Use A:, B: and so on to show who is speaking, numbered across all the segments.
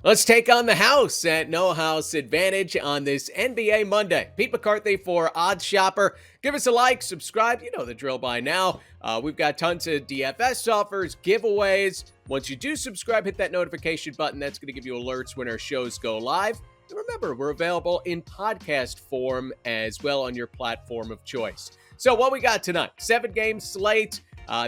A: Let's take on the house at No House Advantage on this NBA Monday. Pete McCarthy for OddsShopper. Give us a like, subscribe. You know the drill by now. We've got tons of DFS offers, giveaways. Once you do subscribe, hit that notification button. That's going to give you alerts when our shows go live. And remember, we're available in podcast form as well on your platform of choice. So what we got tonight, 7-game slate.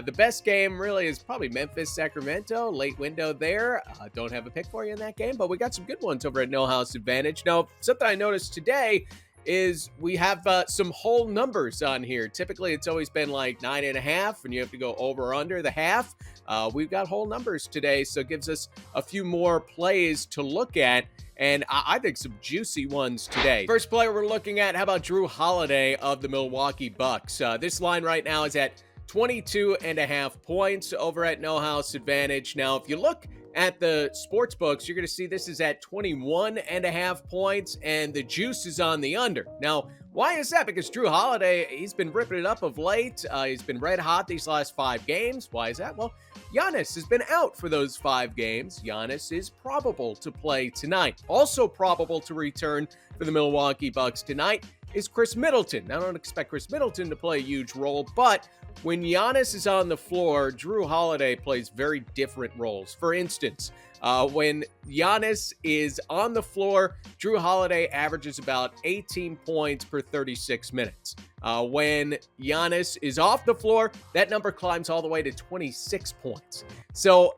A: The best game really is probably Memphis-Sacramento, late window there. Don't have a pick for you in that game, but we got some good ones over at No House Advantage. Now, something I noticed today is we have some whole numbers on here. Typically, it's always been like 9.5, and you have to go over or under the half. We've got whole numbers today, so it gives us a few more plays to look at. And I think some juicy ones today. First player we're looking at, how about Jrue Holiday of the Milwaukee Bucks? This line right now is at 22.5 points over at No House Advantage. Now, if you look at the sports books, you're going to see this is at 21.5 points, and the juice is on the under. Now, why is that? Because Jrue Holiday, he's been ripping it up of late. He's been red hot these last 5 games. Why is that? Well, Giannis has been out for those 5 games. Giannis is probable to play tonight. Also probable to return for the Milwaukee Bucks tonight is Chris Middleton. Now, I don't expect Chris Middleton to play a huge role, but when Giannis is on the floor, Jrue Holiday plays very different roles. For instance, when Giannis is on the floor, Jrue Holiday averages about 18 points per 36 minutes. When Giannis is off the floor, that number climbs all the way to 26 points. So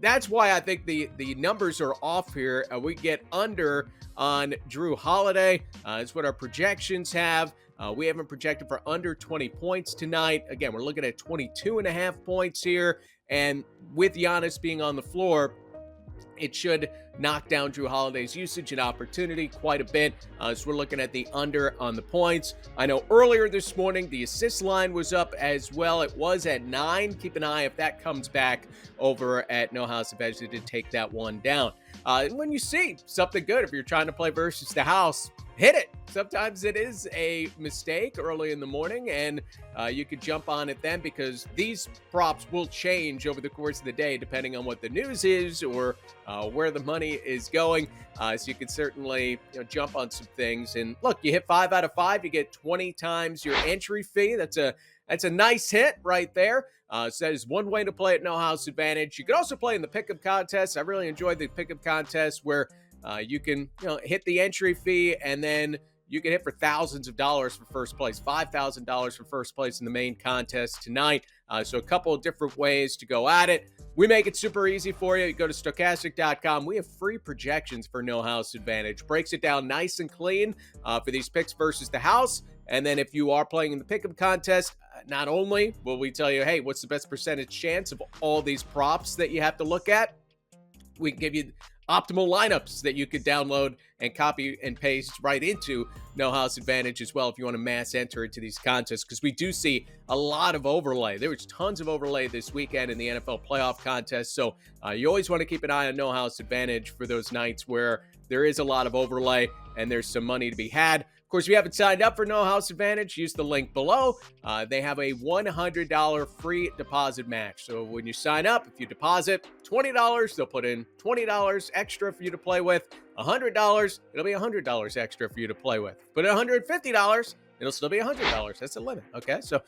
A: that's why I think the numbers are off here. We get under on Jrue Holiday. It's what our projections have. We haven't projected for under 20 points tonight. Again, we're looking at 22.5 points here. And with Giannis being on the floor, it should knock down Jrue Holiday's usage and opportunity quite a bit. So we're looking at the under on the points. I know earlier this morning, the assist line was up as well. It was at 9. Keep an eye if that comes back over at No House Advantage to take that one down. When you see something good, if you're trying to play versus the house, hit it. Sometimes it is a mistake early in the morning, and you could jump on it then, because these props will change over the course of the day depending on what the news is or where the money is going. So you can certainly jump on some things. And look, you hit 5 out of 5, you get 20 times your entry fee. That's a nice hit right there. So that is one way to play at No House Advantage. You can also play in the pick'em contest. I really enjoyed the pick'em contest where you can hit the entry fee, and then you can hit for thousands of dollars for first place, $5,000 for first place in the main contest tonight. So a couple of different ways to go at it. We make it super easy for you. You go to stokastic.com. We have free projections for No House Advantage. Breaks it down nice and clean for these picks versus the house. And then if you are playing in the pick'em contest, not only will we tell you, hey, what's the best percentage chance of all these props that you have to look at, we can give you optimal lineups that you could download and copy and paste right into No House Advantage as well if you want to mass enter into these contests, because we do see a lot of overlay. There was tons of overlay this weekend in the NFL playoff contest, so you always want to keep an eye on No House Advantage for those nights where there is a lot of overlay and there's some money to be had. Of course, if you haven't signed up for No House Advantage, use the link below. They have a $100 free deposit match. So when you sign up, if you deposit $20, they'll put in $20 extra for you to play with. $100, it'll be $100 extra for you to play with. Put in $150, it'll still be $100. That's the limit, okay? So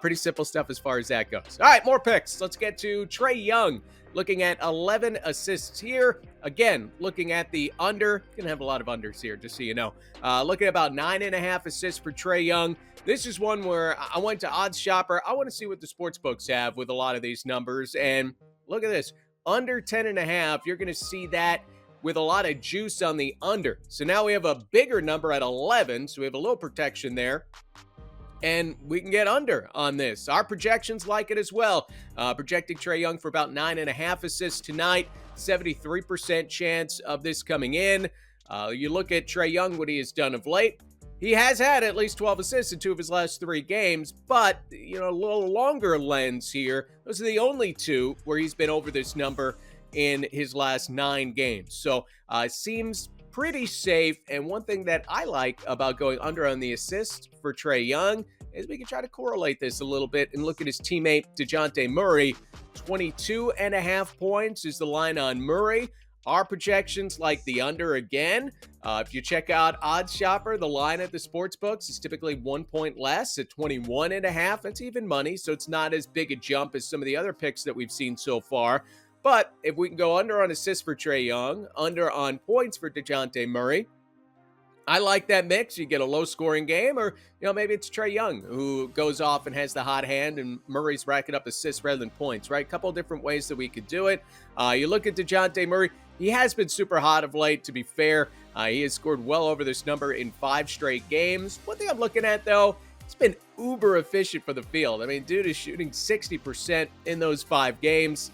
A: pretty simple stuff as far as that goes. All right, more picks. Let's get to Trae Young. Looking at 11 assists here. Again, looking at the under. Going to have a lot of unders here, just so you know. Looking at about 9.5 assists for Trae Young. This is one where I went to OddsShopper. I want to see what the sports books have with a lot of these numbers. And look at this. Under 10.5, you're going to see that with a lot of juice on the under. So now we have a bigger number at 11. So we have a little protection there. And we can get under on this. Our projections like it as well. Projecting Trae Young for about 9.5 assists tonight. 73% chance of this coming in. You look at Trae Young, what he has done of late. He has had at least 12 assists in 2 of his last 3 games. But, a little longer lens here. Those are the only 2 where he's been over this number in his last 9 games. So, seems pretty safe. And one thing that I like about going under on the assist for Trae Young is we can try to correlate this a little bit and look at his teammate Dejounte Murray. 22.5 points is the line on Murray. Our projections like the under again. If you check out OddsShopper, the line at the sports books is typically 1 point less at 21.5. That's even money, so it's not as big a jump as some of the other picks that we've seen so far. But if we can go under on assists for Trae Young, under on points for Dejounte Murray, I like that mix. You get a low-scoring game, or maybe it's Trae Young who goes off and has the hot hand, and Murray's racking up assists rather than points. Right, a couple of different ways that we could do it. You look at Dejounte Murray; he has been super hot of late. To be fair, he has scored well over this number in 5 straight games. One thing I'm looking at though, it's been uber efficient for the field. I mean, dude is shooting 60% in those 5 games.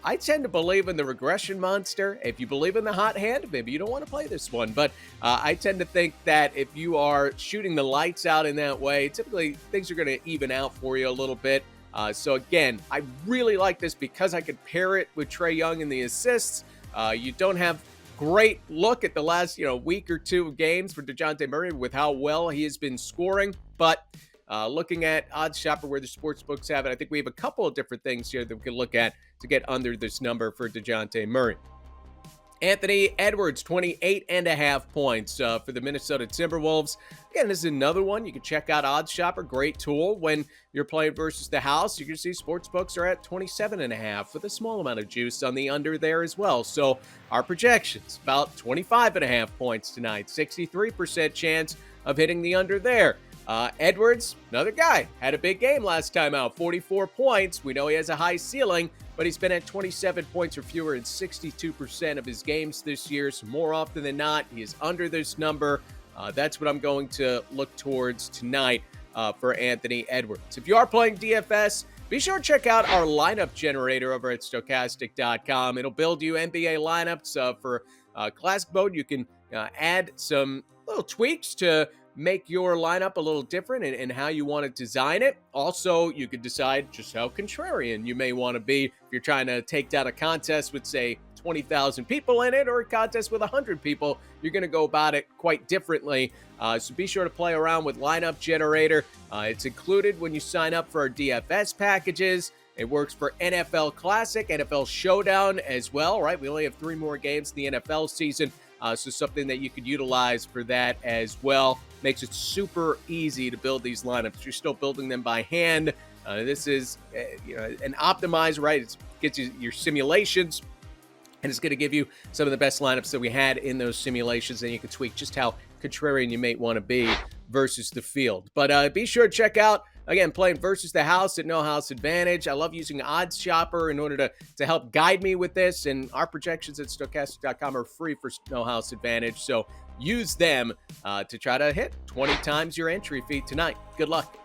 A: I tend to believe in the regression monster. If you believe in the hot hand, maybe you don't want to play this one. But I tend to think that if you are shooting the lights out in that way, typically things are going to even out for you a little bit. So again, I really like this because I could pair it with Trae Young in the assists. You don't have great look at the last week or 2 of games for Dejounte Murray with how well he has been scoring. But looking at OddsShopper where the sports books have it, I think we have a couple of different things here that we can look at to get under this number for Dejounte Murray. Anthony Edwards, 28.5 points for the Minnesota Timberwolves. Again, this is another one. You can check out OddsShopper. Great tool when you're playing versus the house. You can see sportsbooks are at 27.5 with a small amount of juice on the under there as well. So our projections, about 25.5 points tonight. 63% chance of hitting the under there. Edwards, another guy, had a big game last time out, 44 points. We know he has a high ceiling, but he's been at 27 points or fewer in 62% of his games this year. So more often than not, he is under this number. That's what I'm going to look towards tonight for Anthony Edwards. If you are playing DFS, be sure to check out our lineup generator over at stokastic.com. It'll build you NBA lineups for classic mode. You can add some little tweaks to make your lineup a little different and how you want to design it. Also, you could decide just how contrarian you may want to be if you're trying to take down a contest with, say, 20,000 people in it, or a contest with 100 people. You're going to go about it quite differently. So be sure to play around with Lineup Generator. It's included when you sign up for our DFS packages. It works for NFL Classic, NFL Showdown as well, right? We only have 3 more games in the NFL season. So something that you could utilize for that as well. Makes it super easy to build these lineups. You're still building them by hand. This is an optimized, right? It gets you your simulations, and it's going to give you some of the best lineups that we had in those simulations, and you can tweak just how contrarian you may want to be versus the field. But be sure to check out, again, playing versus the house at No House Advantage. I love using OddsShopper in order to help guide me with this, and our projections at stokastic.com are free for No House Advantage. So use them to try to hit 20 times your entry fee tonight. Good luck.